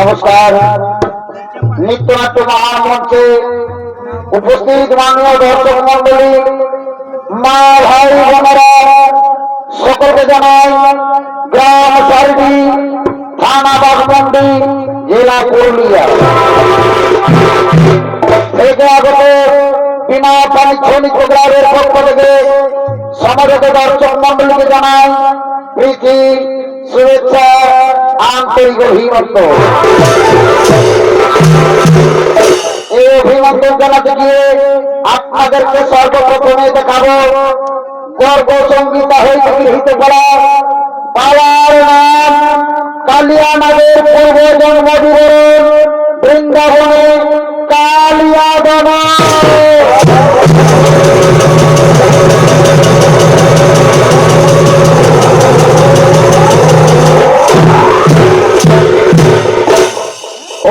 নমস্কার। নৃত্যনাট্য মহামঞ্চে উপস্থিত মাননীয় দর্শক মন্ডলী, মা ভাই বোনেরা, সকলকে জানাই গ্রাম সারডি, থানা বাঘমুন্ডি, জেলা পুরুলিয়া থেকে আগত বিনা পারিশ্রমিক প্রোগ্রামের পক্ষ থেকে সমবেত দর্শক মন্ডলীকে জানাই প্রীতি, শুভেচ্ছা, আন্তরিক অভিনন্দন। এই অভিনন্দন জানাতে গিয়ে আপনাদেরকে সর্বপ্রথমে দেখাবো গর্ব সংগীতা হইতে গৃহীত করা বাবার নাম কালিয়ানাদের পূর্ব জন্ম বিবরণ বৃন্দাবনে কালিয়া দমা।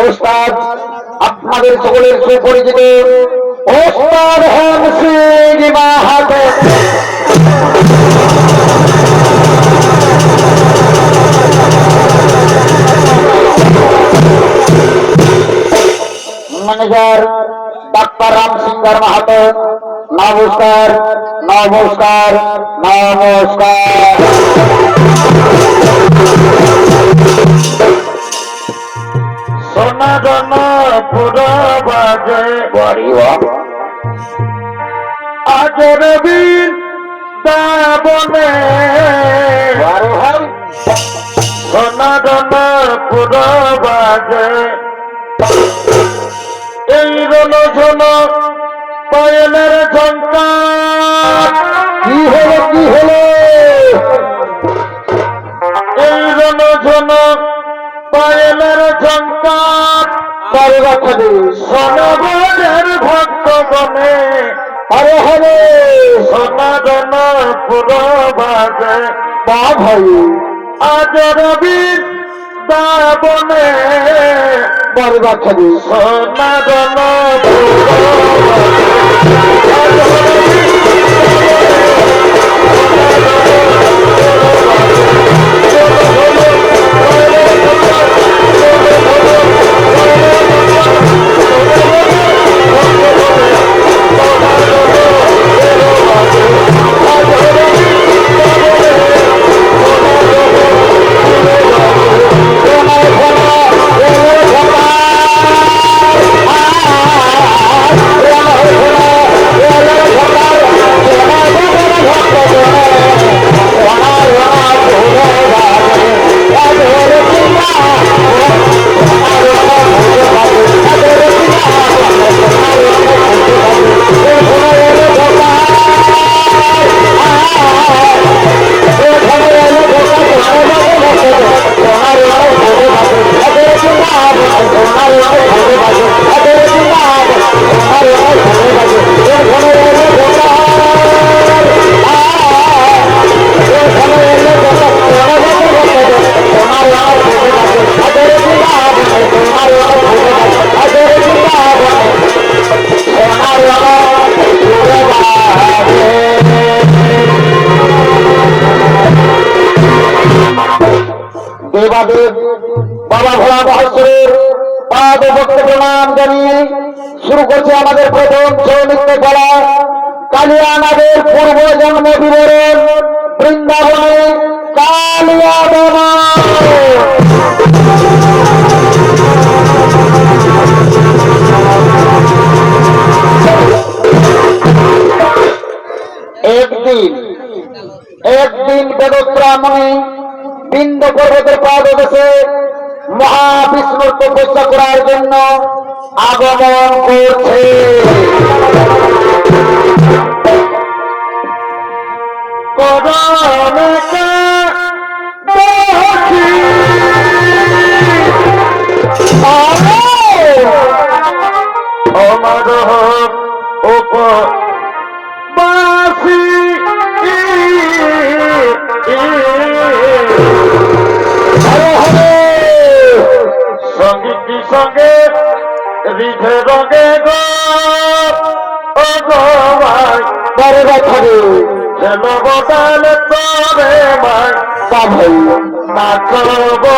ওস্তাদ আপনাদের সকলের সুপরিচিত ওস্তাদ হেম সিং মাহাতো। ম্যানেজার ডাক্তার রাম সিংহার মাহাতো। নমস্কার নমস্কার নমস্কার। সনাতন পুরো বাজে বাড়িওয়া আজর বৃন্দাবনে, সনাতন পুরো বাজে এই রণ ঝন পায়েলের ঝঙ্কার। কি হলো কি হলো? এই রণ ঝন পায়েলের ঝঙ্কার সনবনের ভক্তগণে হরে হরে সনাতন পুরো বাজে বা ভাই আজর বৃন্দাবনে বড় বাচ্চাদের সনাতন বাবা ভোলা মহেশ্বরের পাদ ভক্ত প্রণাম জানিয়ে শুরু করছে আমাদের প্রথম সৌনৃত্য কলা কালিয়ানাদের পূর্ব জন্ম বিবরণ বৃন্দাবনে কালিয়া দমা। একদিন বেদত্রামণি বিন্দ পর্বতের পাদদেশে মহাবিষ্ণুর তপস্যা করার জন্য আগমন করছে। সঙ্গীতি সঙ্গে রিধে রঙে গো ভাই বড় বাচ্চারে বদল করে ভাই তা ভাই না করবো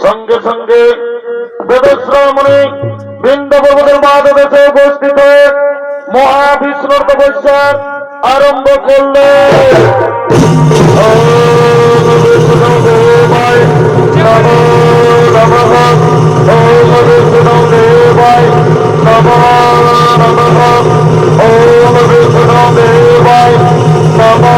সঙ্গে সঙ্গে বেদশ্রমণি বৃন্দ প্রভুদের মাধবেশে উপস্থিত মহাবিষ্ণুর তপস্যা আরম্ভ করলে দেবায় নমো নমঃ ওম বিষ্ণু দেবায় নমো নমঃ ওম বিষ্ণু দেবায় নমো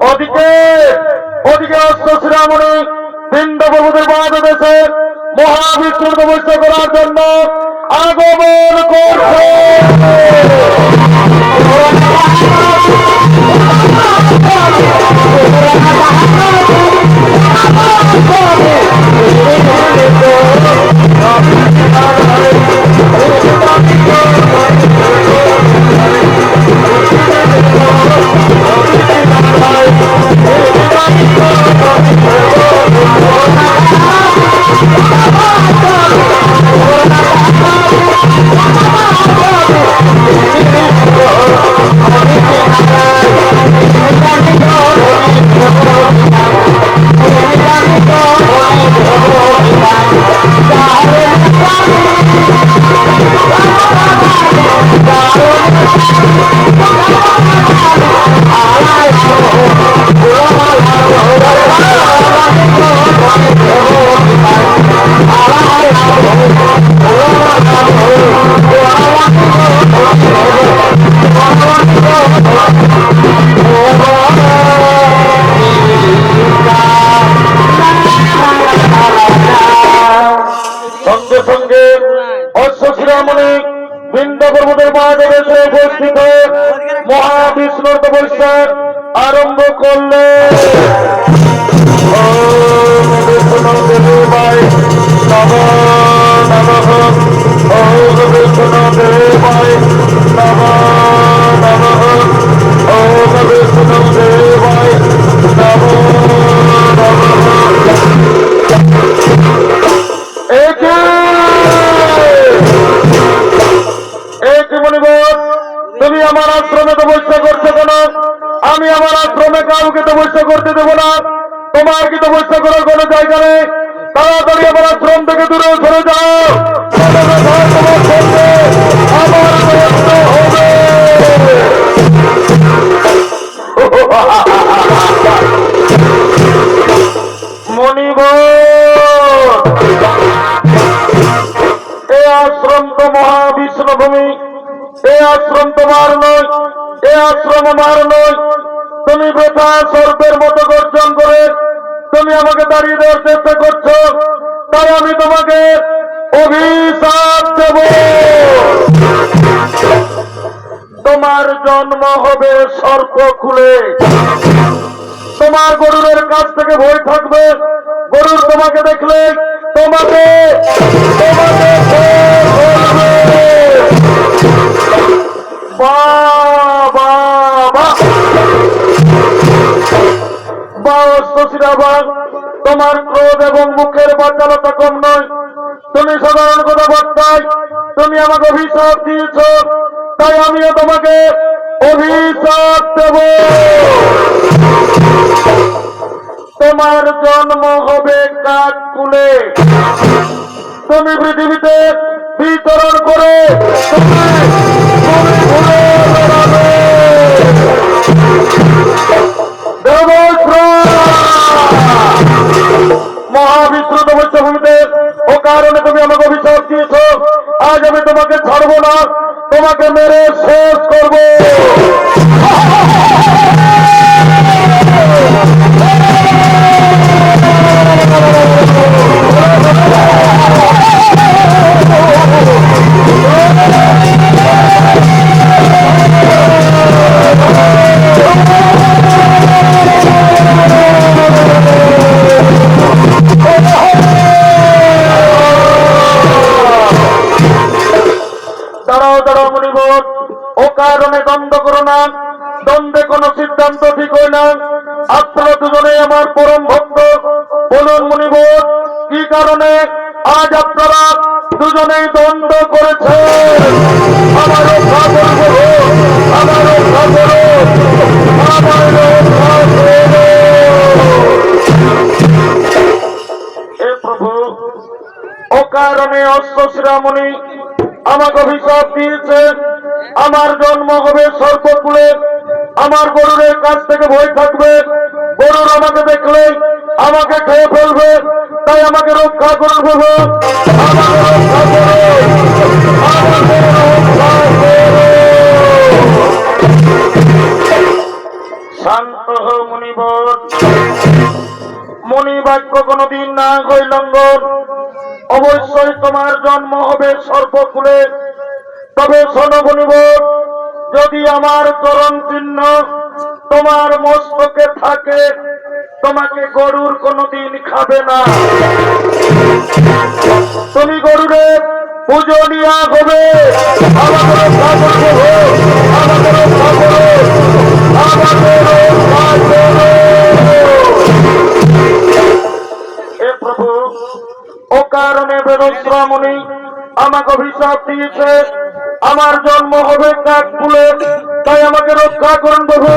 ওদিকে অষ্টশ্রীরামণি বৃন্দ প্রভুদের বাদদেশে মহাবিষ্ণুর তপস্যা করার জন্য আগমন করছে। মহাবিষ্ণুর তপস্যা আরম্ভ করলে ওম বিষ্ণু দেবায় নমো নমঃ ওম বিষ্ণু দেবায় নমো নমঃ ওম বিষ্ণু দেবায় নমো নমঃ। তুমি আমার আশ্রমে তপস্যা করছো কেন? আমি আমার আশ্রমে কাউকে তপস্যা করতে দেবো না। তোমার কি তপস্যা করার কোনো জায়গা নেই? তাড়াতাড়ি আমার আশ্রম থেকে দূরে সরে যাও। আমার মৃত্যু হবে। মণিব এ তাড়িয়ে দেওয়ার চেষ্টা করছো, তাই আমি তোমাকে অভিশাপ দেব। তোমার জন্ম হবে সর্প খুলে। তোমার গরুরের কাছ থেকে ভয় থাকবে। গরুর তোমাকে দেখলে তোমাকে তোমাকে তোমার ক্রোধ এবং মুখের বাচালতা কম নয়। তুমি সাধারণ কথাবার্তায় তুমি আমাকে অভিশাপ দিয়েছ, তাই আমিও তোমাকে অভিশাপ দেব। তোমার জন্ম হবে কাঠকুলে। তুমি পৃথিবীতে বিচরণ করে তুমি ঘুরে বেড়াবে। মহাবিশ্রুত বৈশ্যভূমিতে ও কারণে তুমি আমাকে অভিশাপ দিয়েছ। আজ আমি তোমাকে ছাড়বো না, তোমাকে মেরে শেষ করবো। দ্বন্দ্বে কোন সিদ্ধান্ত ঠিক হয় না। আপনারা দুজনে আমার পরম ভক্ত। বলুন মুনিবর, কি কারণে আজ আপনারা দুজনেই দ্বন্দ্ব করেছেন? আমার রক্ষা করব, আমার রক্ষা করো, আমার রক্ষা করো। হে প্রভু, ও কারণে অশ্বশিরামণি আমাকে অভিশাপ দিয়েছে। আমার জন্ম হবে সর্পকুলে। আমার গরুরের কাছ থেকে ভয় থাকবে। গরুর আমাকে দেখলে আমাকে খেয়ে ফেলবে, তাই আমাকে রক্ষা করুন প্রভু, আমাকে রক্ষা করো, আমাকে রক্ষা করো। শান্ত হও মুনিবর। মণিবাক্য কোনদিন না হই লঙ্ঘন। অবশ্যই তোমার জন্ম হবে সর্পকুলে। তবে শোনো মুনিবর, যদি আমার চরণ চিহ্ন তোমার মস্তকে থাকে, তোমাকে গরুর কোনদিন খাবে না। তুমি গরুরের পূজনীয়া হবে। আমাকে রক্ষা করো, আমাকে রক্ষা করো, আমাকে রক্ষা করো। হে প্রভু, ও কারণে বেদশ্রামণি আমাকে অভিশাপ দিয়েছে। আমার জন্ম হবে কাঠকুলে, তাই আমাকে রক্ষা করুন প্রভু,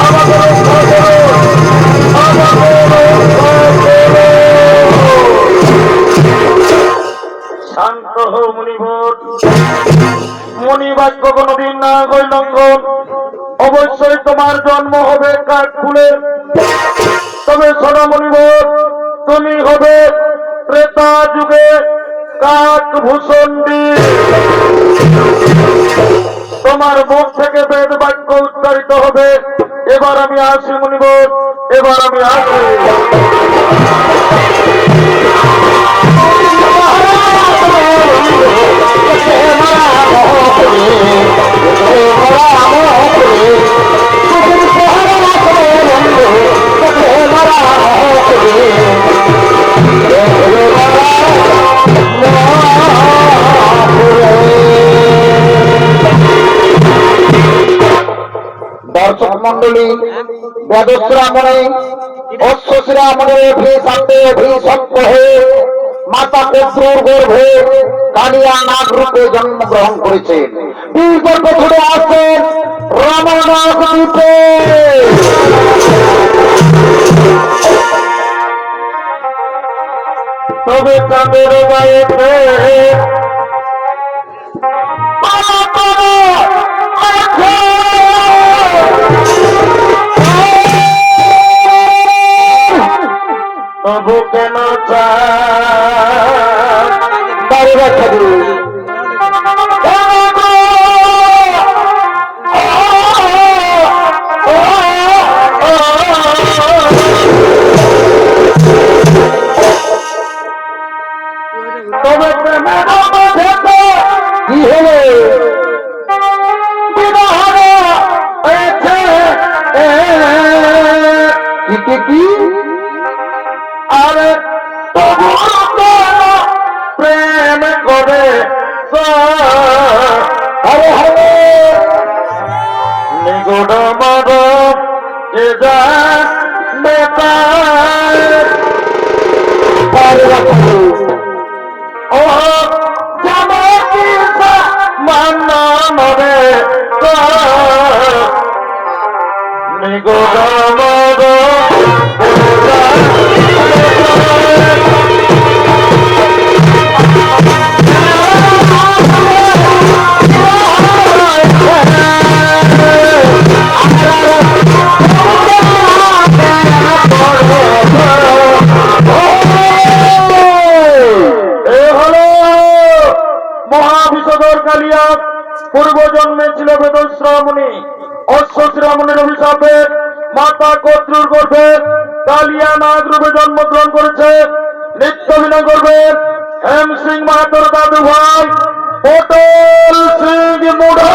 আমাকে রক্ষা করো, আমাকে রক্ষা করো। শান্ত হও মুনিবর। মণিবাক্য কোনদিন না হয় লঙ্ঘন। অবশ্যই তোমার জন্ম হবে কাঠকুলে। তবে শোনো মুনিবর, তুমি হবে ত্রেতা যুগে কাকভূষণ্ডী। তোমার মুখ থেকে বেদ বাক্য উচ্চারিত হবে। এবার আমি আসি মুনিবর, এবার আমি আসি। দর্শক মন্ডলী, বেদশ্রামণে অশ্বশ্রামণে অভিশাপে অভিশপ্ত হয়ে মাতা কদ্রুর গর্ভে কালিয়া নাগ রূপে জন্মগ্রহণ করেছেন। বীর ছুটে আসেন রামনাথ দ্বীপে। তবে চাঁদের গায়েতে তবু কেন চাই রাখা পূর্বজন্মে ছিল বেদশ্রামণী অশ্বশ্রামণীর অভিশাপে মাতা কর্তৃর গর্ভে কালিয়া নাগ রূপে জন্মগ্রহণ করেছে। নৃত্য অভিনয় করবে হেম সিং মাহাতোর দাদু ভাই পটল সিং মুড়া।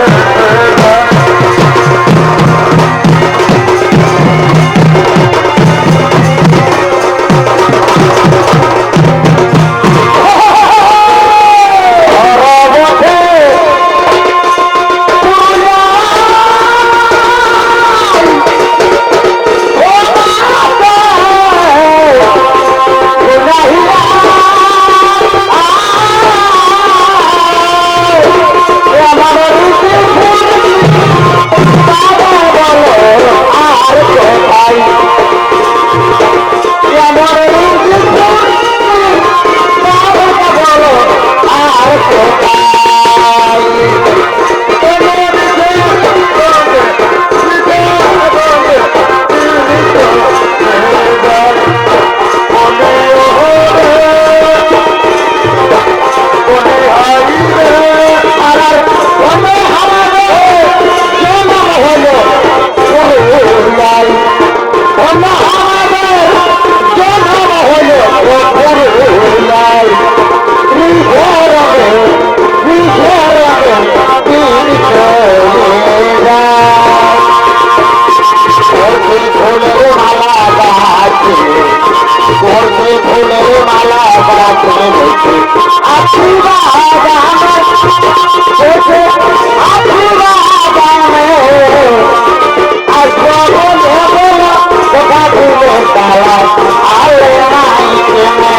Thank you. মালা গাছে করতে ফুলের মালা গাছে আশীর্বাদ আমার করতে আশীর্বাদ আর বলে বলো কোথা ফুলের তালা আলে নাই কেনে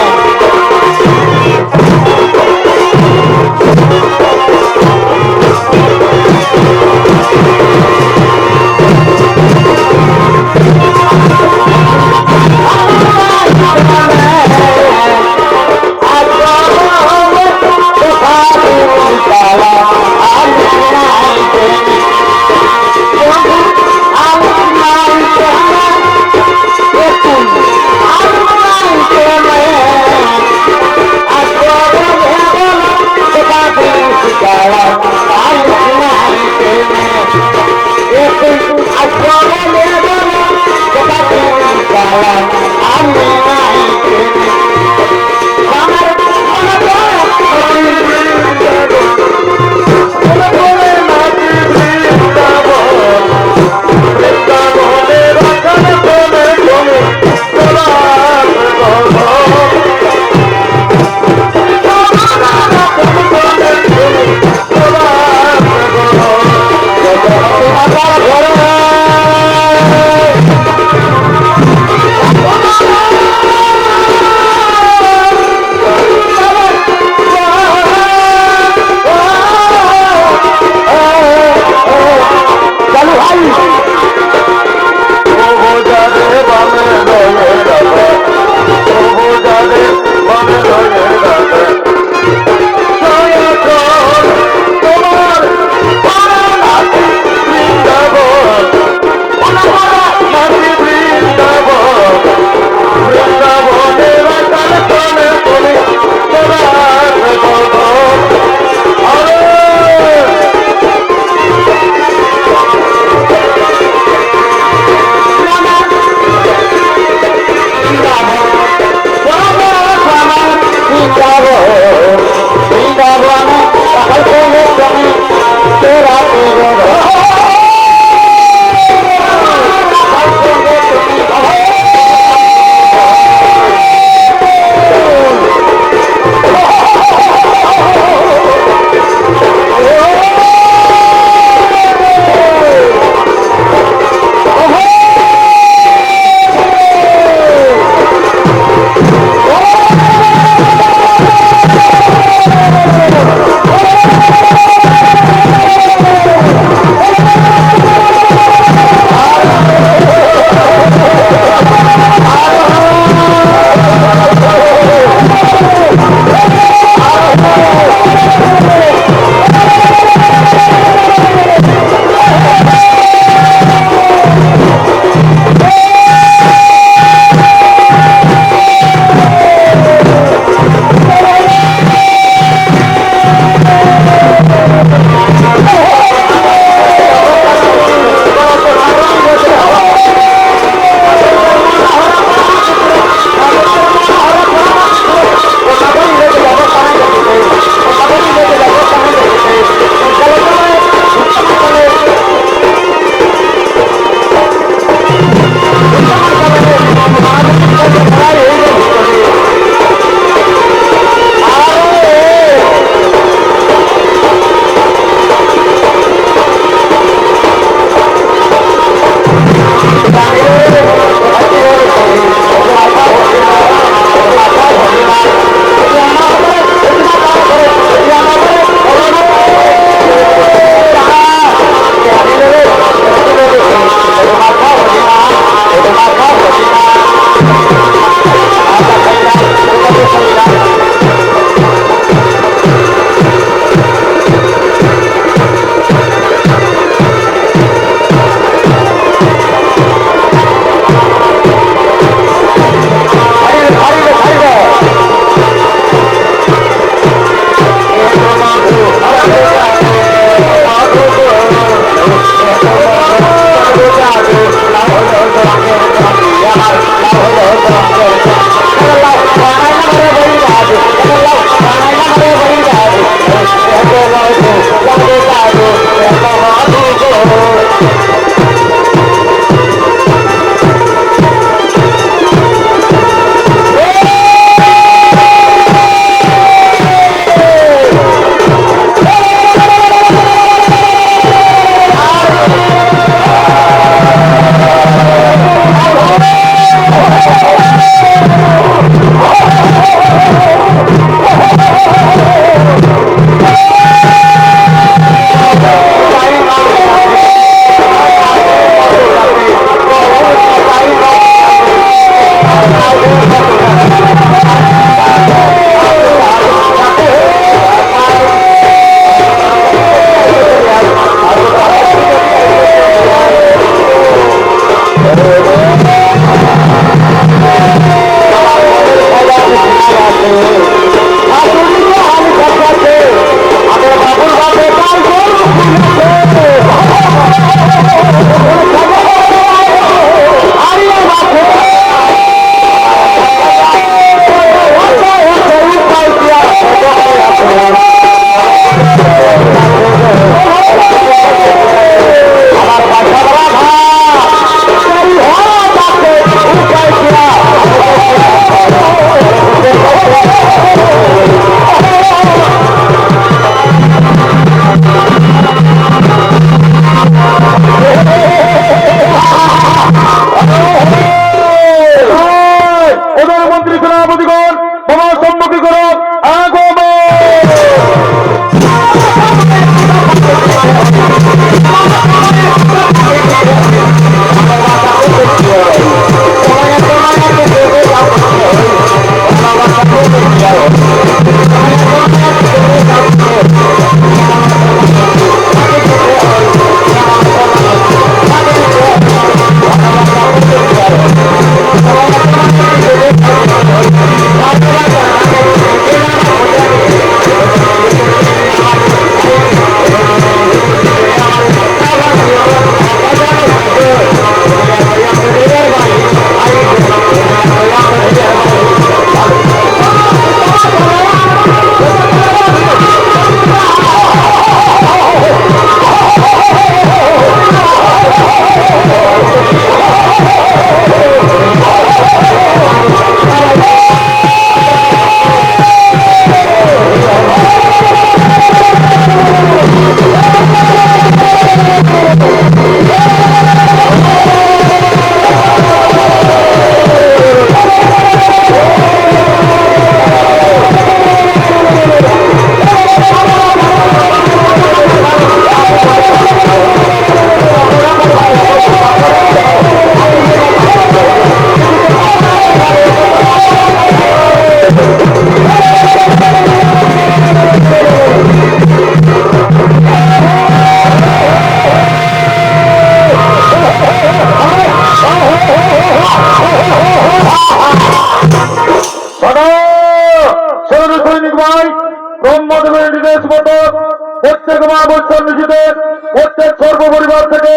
প্রত্যেক মা বছর নিজেদের প্রত্যেক সর্বপরিবার থেকে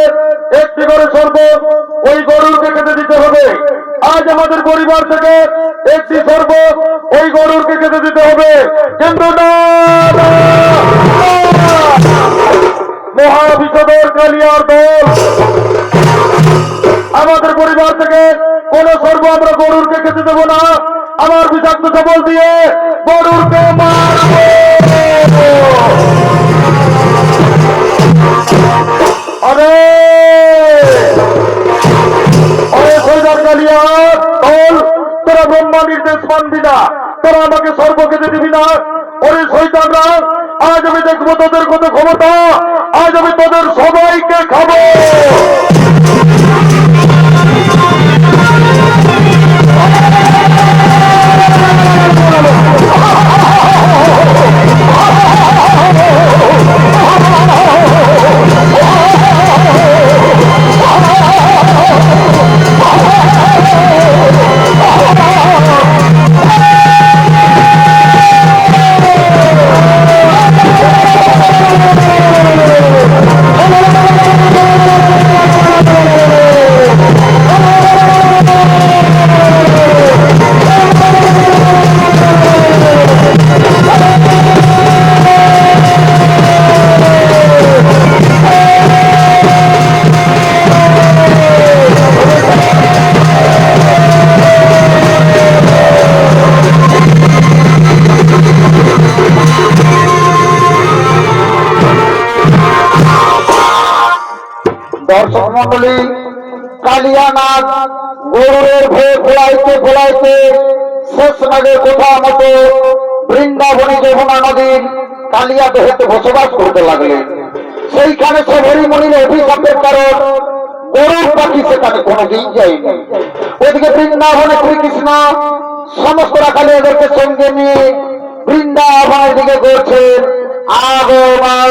একটি করে সর্ব ওই গরুরকে কেটে দিতে হবে। আজ আমাদের পরিবার থেকে একটি সর্ব ওই গরুরকে কেটে দিতে হবে, কিন্তু না, মহাবিষধর কালিয়ার দল আমাদের পরিবার থেকে কোন সর্ব আমরা গরুরকে খেতে দেবো না। আমার বিষাক্ত সবল দিয়ে গরুরকে মারবো। আরে আরে সৈদার কালিয়ার দল, তোরা ব্রহ্মা নির্দেশ মানবি না, তোরা আমাকে সর্ব খেতে দিবি না। ওরে শয়তানরা, আজ আমি দেখবো তোদের কত ক্ষমতা, আজ আমি তোদের সবাইকে খাবো। দর্শক মন্ডলী, কালিয়ানাগ গরুরের ভয়ে খোলাইতে খোলাইতে শেষ নাগে কোথা মতো বৃন্দাবনী যমুনা নদীর কালিয়া দেহেতে বসবাস করতে লাগলেন। সেইখানে সে হরিমণির অভিশাপের কারণ গরুর পাখি সেখানে কোনোদিন যায়নি। ওদিকে বৃন্দাবনে শ্রীকৃষ্ণ সমস্ত রাখালি এদেরকে সঙ্গে নিয়ে বৃন্দাবনের দিকে করছেন আগমন।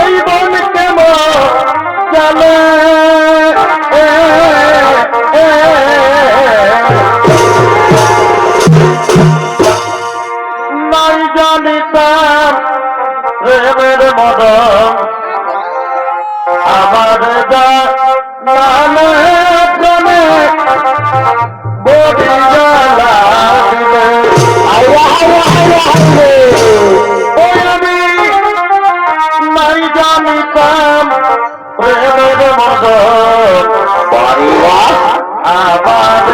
এই বন কেমন চলে নাই জানিতাম প্রেমের মদন আমার নামে প্রেমে বড়ি জ্বালা নাই জানিতাম প্রেমের মদন আমার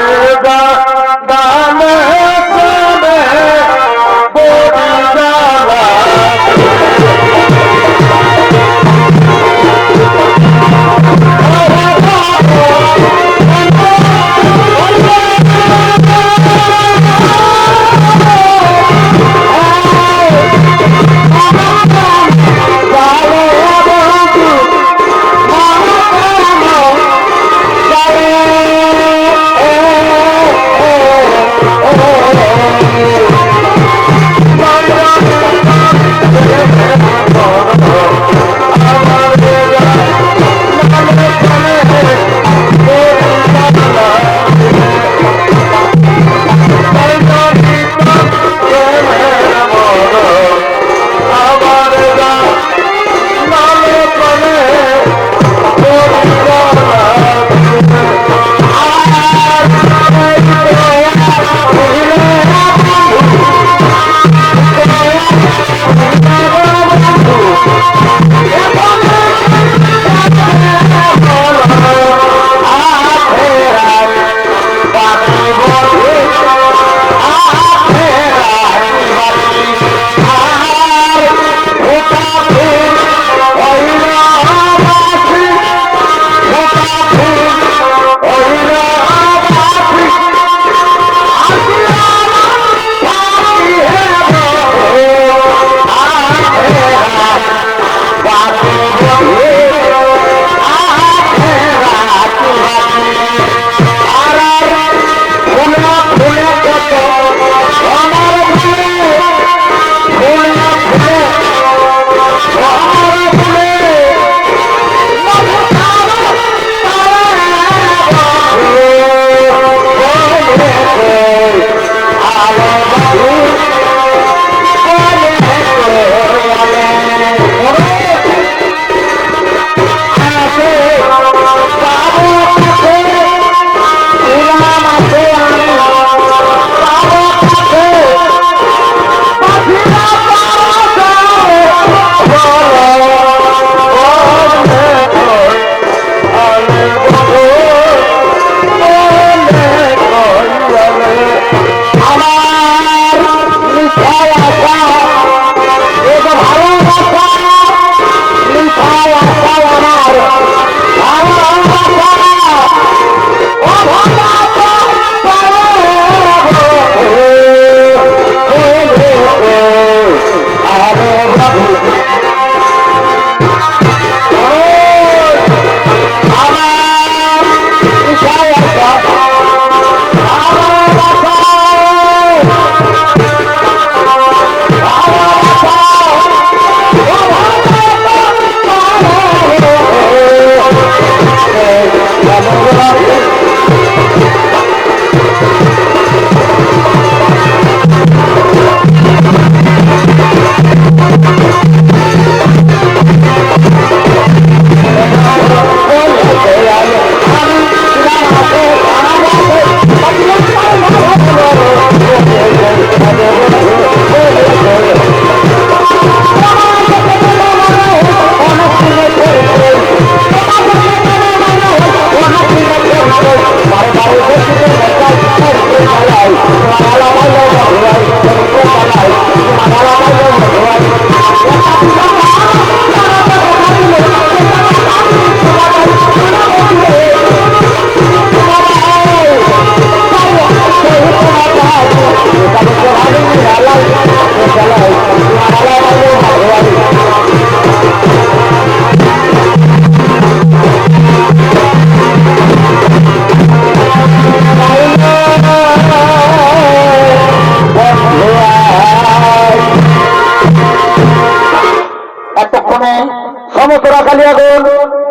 কালিয়াগঞ্জ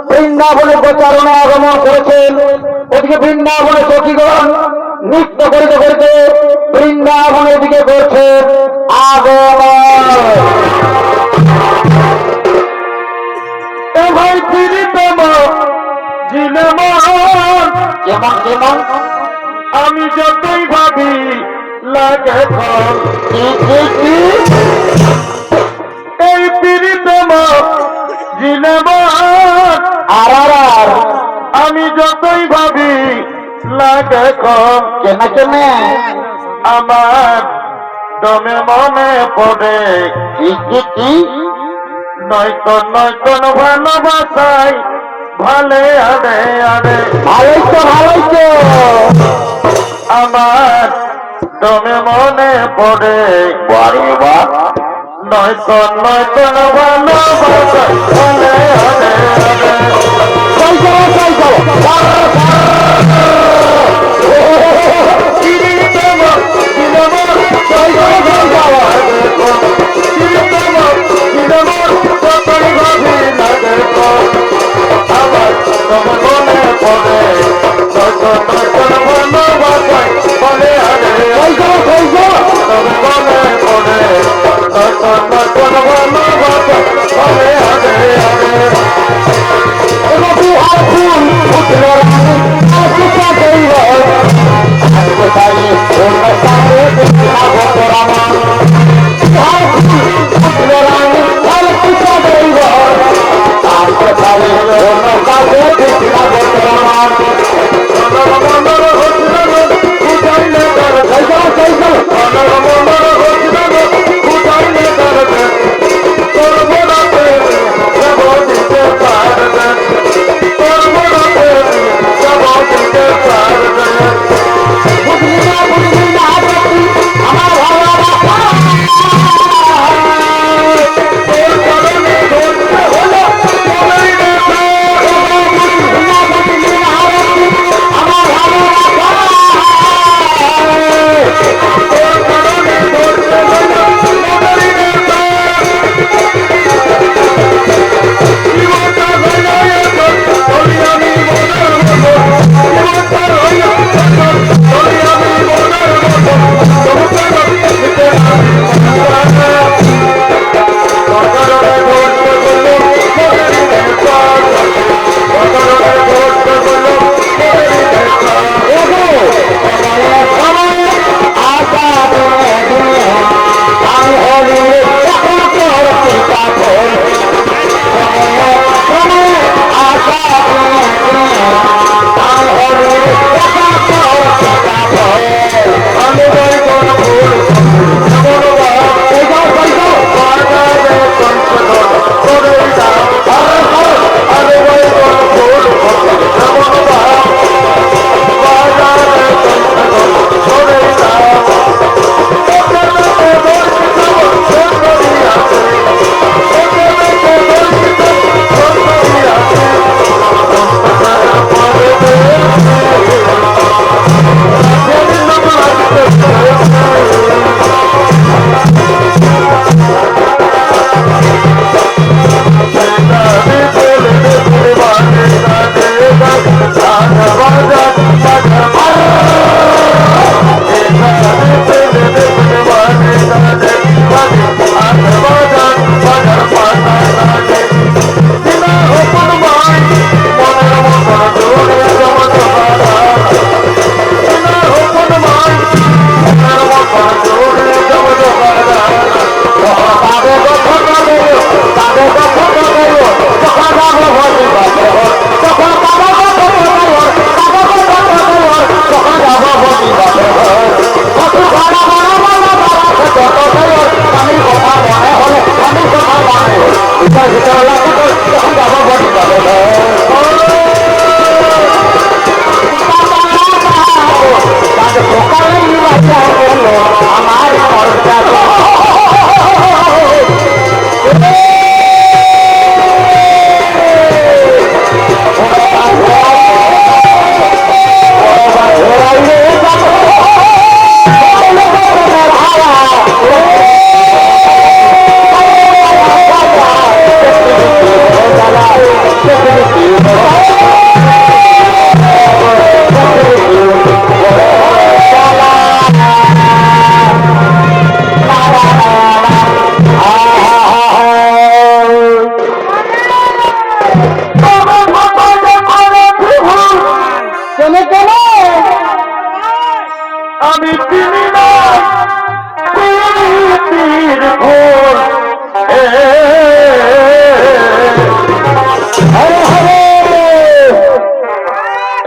বৃন্দাবনে গোচারণে আগমন করেছেন। ওদিকে বৃন্দাবনে সখীগণ নৃত্য করিতে করিতে বৃন্দাবনের দিকে করছে আগমন। ভাই প্রীতম জিলেমন যেমন যেমন আমি যতই ভাবি লাগে ধন। এই প্রীতম জিলেমন আর আমি যতই ভাবি লাগে কম। কেন কেন আমার দমে মনে পড়ে কি নয়তন নয়তন ভালোবাসাই ভালে আরে আরে। ভালোই তো আমার দমে মনে পড়ে বারে বা নয়তন নয়তন ভালোবাসাই ভালে আরে আরে। প্রীতম জিলেমন যতই ভাবি লাগে কম। আমার দমে মনে পড়ে নয়তন নয়তন ভালোবাসাই ভালে আরে আরে। তবে মনে পড়ে নয়তন নয়তন ভালোবাসাই ভালে আরে আরে। Thank you.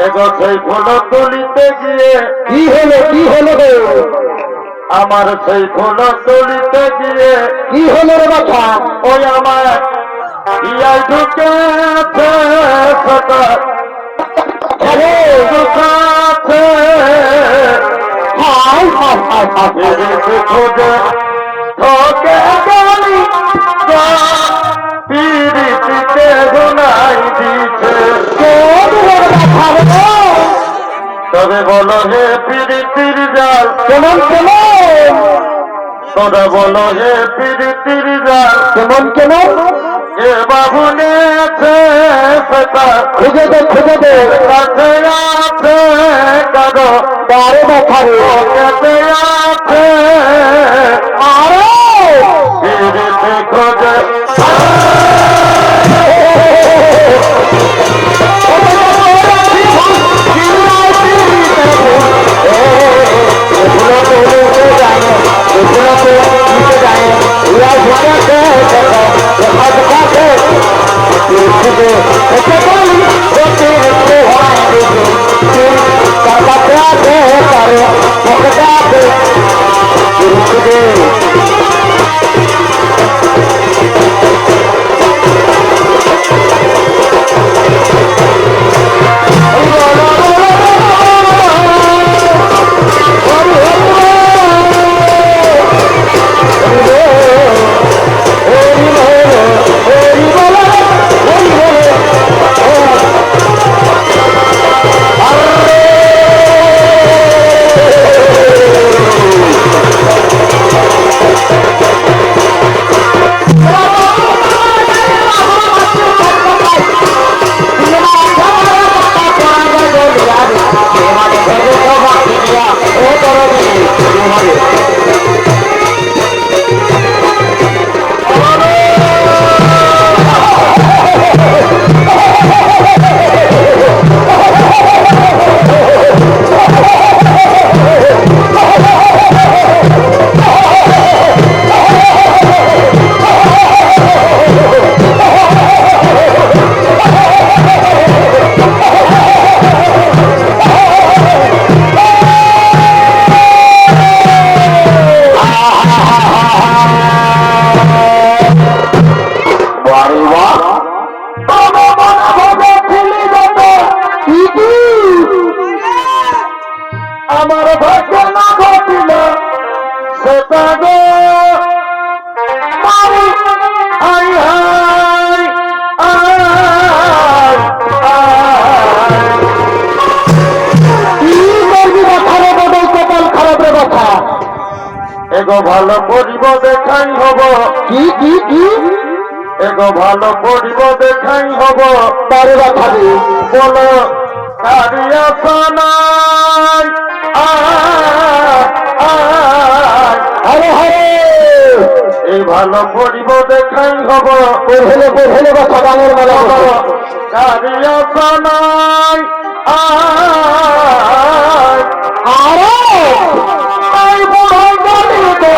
এগো সেই ফুল তুলিতে গিয়ে কি হলো গো? আমার সেই ফুল তুলিতে গিয়ে কি হলো রে বাছা? ওই আমার ইয়াই ঢুকেছে সদা আরে ঢুকাছে হায় হায় হায় হায়। ফিরিতে খোঁজে ঠকে গেলি পিরিতিতে গুনাই দিছে কোন রে বাছা রে? তবে বলো হে পিরিতির জাল কেমন তোরা বলো হে পিরিতির জাল কেমন এ বাবু নেছে সেটা খুঁজে দে কাছে আছে কারো আরে বাছা রে। কাছে আছে আরে পিরিতি খোঁজে আমার ভাগ্য না ঘটিল সেটা গো আই আই আই এগো ভালো পরিব দেখাই হব কি এগো ভালো পরিব দেখাই হব তারে বাছা রে। বলো কারিয়া সানাই আরে হরে এই ভালো পরিব দেখাই হব পড়লে বাছা গানের মেলা হলো। কারিয়া সানাই আরে এই বুড়ো গলিতে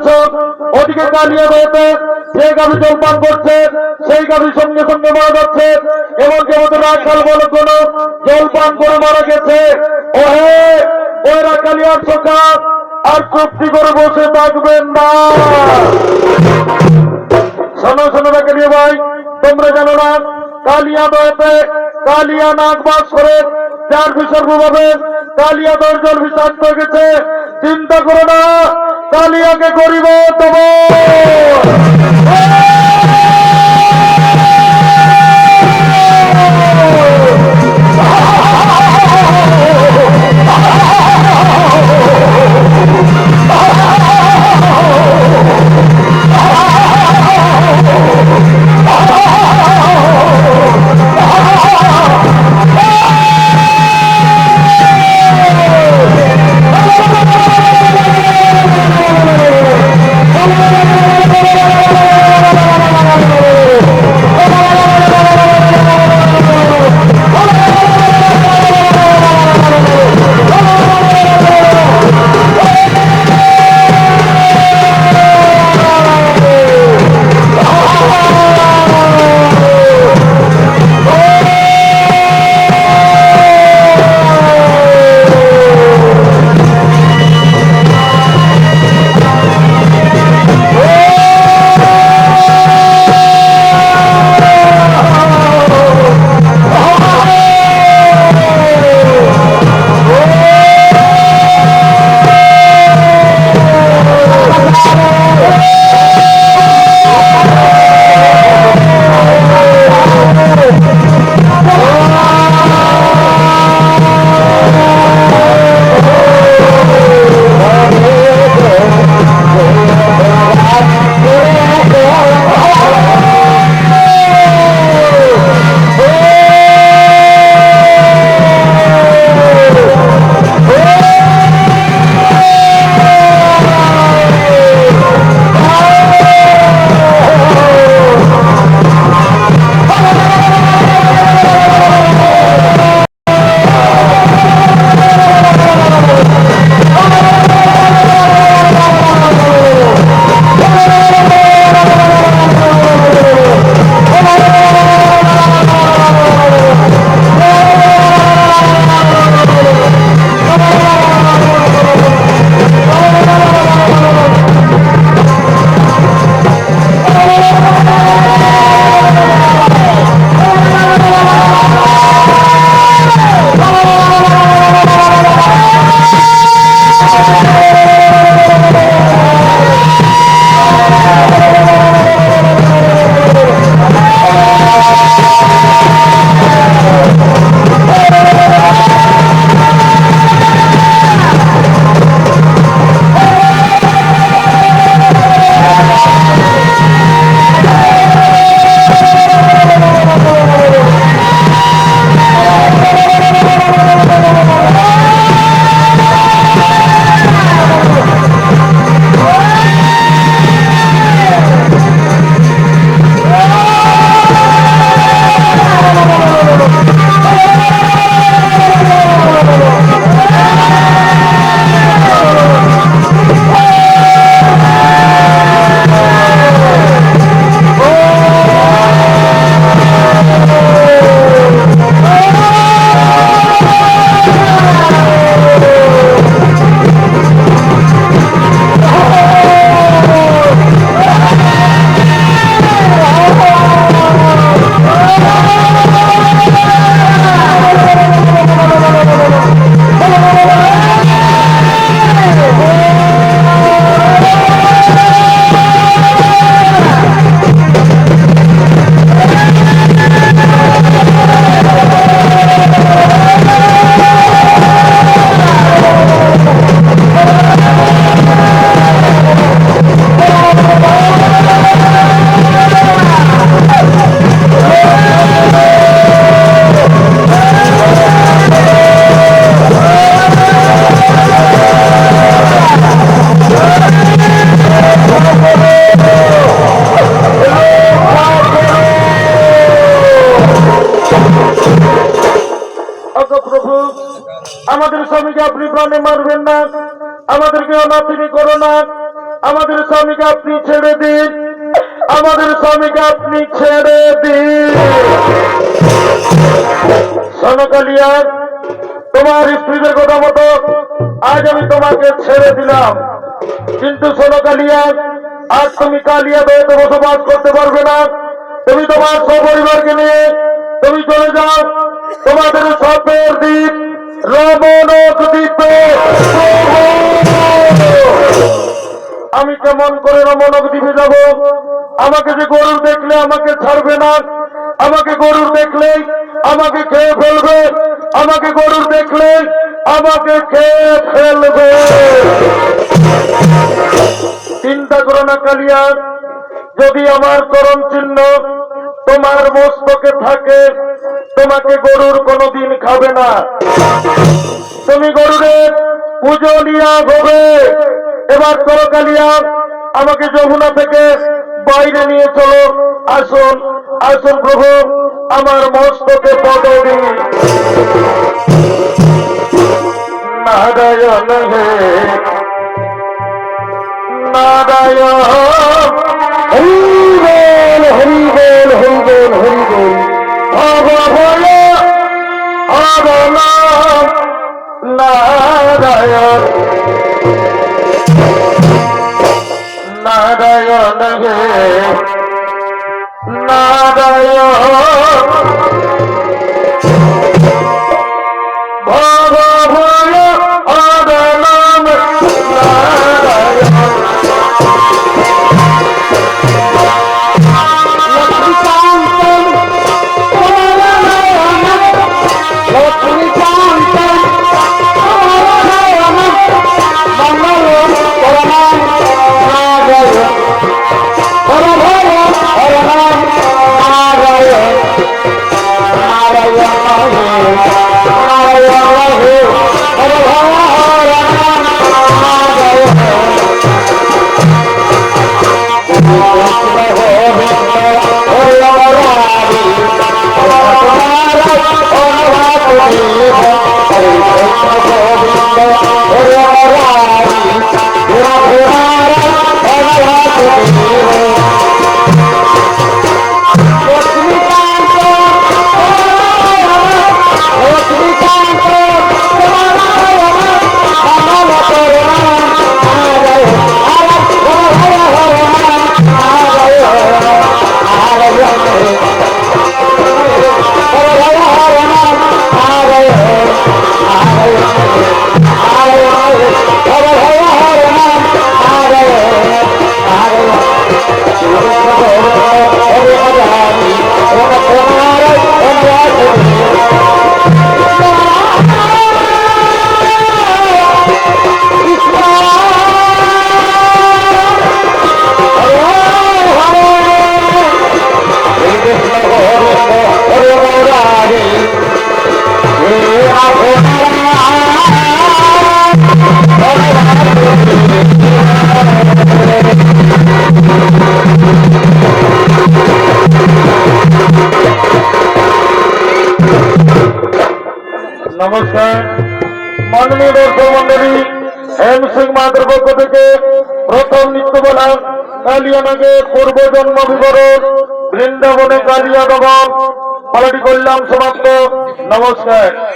দেখছ, ওদিকে কালিয়া রয়েছে, যে গাভী জলপান করছে সেই গাভীর সঙ্গে সঙ্গে মারা যাচ্ছে। এমনকি আমাদের রাখাল বল কোন জলপান করে মারা গেছে। ওহে ওই রাখালিয়ার চোখা আর চুক্তি করে বসে থাকবেন না। শোনো শোনো রাখালিয়া ভাই, তোমরা জানো না কালিয়া রয়েছে, কালিয়া নাক বাস করে চার বিসর্গ ভাবে কালিয়া দর্জন বিষাক্ত হয়ে গেছে। চিন্তা করো না, কালিয়াকে করিব তবে আমাদের স্বামীকে আপনি প্রাণে মারবেন না, আমাদেরকে অনাথিনী করো না, আমাদের স্বামীকে আপনি ছেড়ে দিন, আমাদের স্বামীকে আপনি ছেড়ে দিন। শোনো কালিয়া, তোমার স্ত্রীদের কথা মতো আজ আমি তোমাকে ছেড়ে দিলাম, কিন্তু শোনো কালিয়া, আজ তুমি কালিয়া দয়েতে বসবাস করতে পারবে না। তুমি তোমার সপরিবারকে নিয়ে তুমি চলে যাও তোমাদের সপের দ্বীপ রমণক দ্বীপে। আমি কেমন করে রমণক দ্বীপে যাব? আমাকে যে গরুর দেখলে আমাকে ছাড়বে না, আমাকে গরুর দেখলে আমাকে খেয়ে ফেলবে, আমাকে গরুর দেখলে আমাকে খেয়ে ফেলবে। চিন্তা করো না কালিয়া, যদি আমার চরণ চিহ্ন তোমার মস্তকে থাকে, তোমাকে গরুর কোনোদিন খাবে না। তুমি গরুরের পুজো নিয়া হবে। এবার চলো কালিয়া, আমাকে যমুনা থেকে বাইরে নিয়ে চলো। আসুন আসুন প্রভু, আমার মস্তকে পদবী। নারায়ণ হে নারায়ণ, হরি বল হরি বল হরি বল হরি বল। ভব ভয় অরণ নারায়ণ, নারায়ণ হে নারায়ণ, ভব ভয় অরণ নারায়ণ। নমস্কার মাননীয় দর্শক মন্ডলী, হেম সিং মাহাতের পক্ষ থেকে প্রথম নৃত্যবেলা কালিয়ানাগে পূর্বজন্ম বিবরণ, বৃন্দাবনে কালিয়া দমন পালাটি করলাম সমাপ্ত। নমস্কার।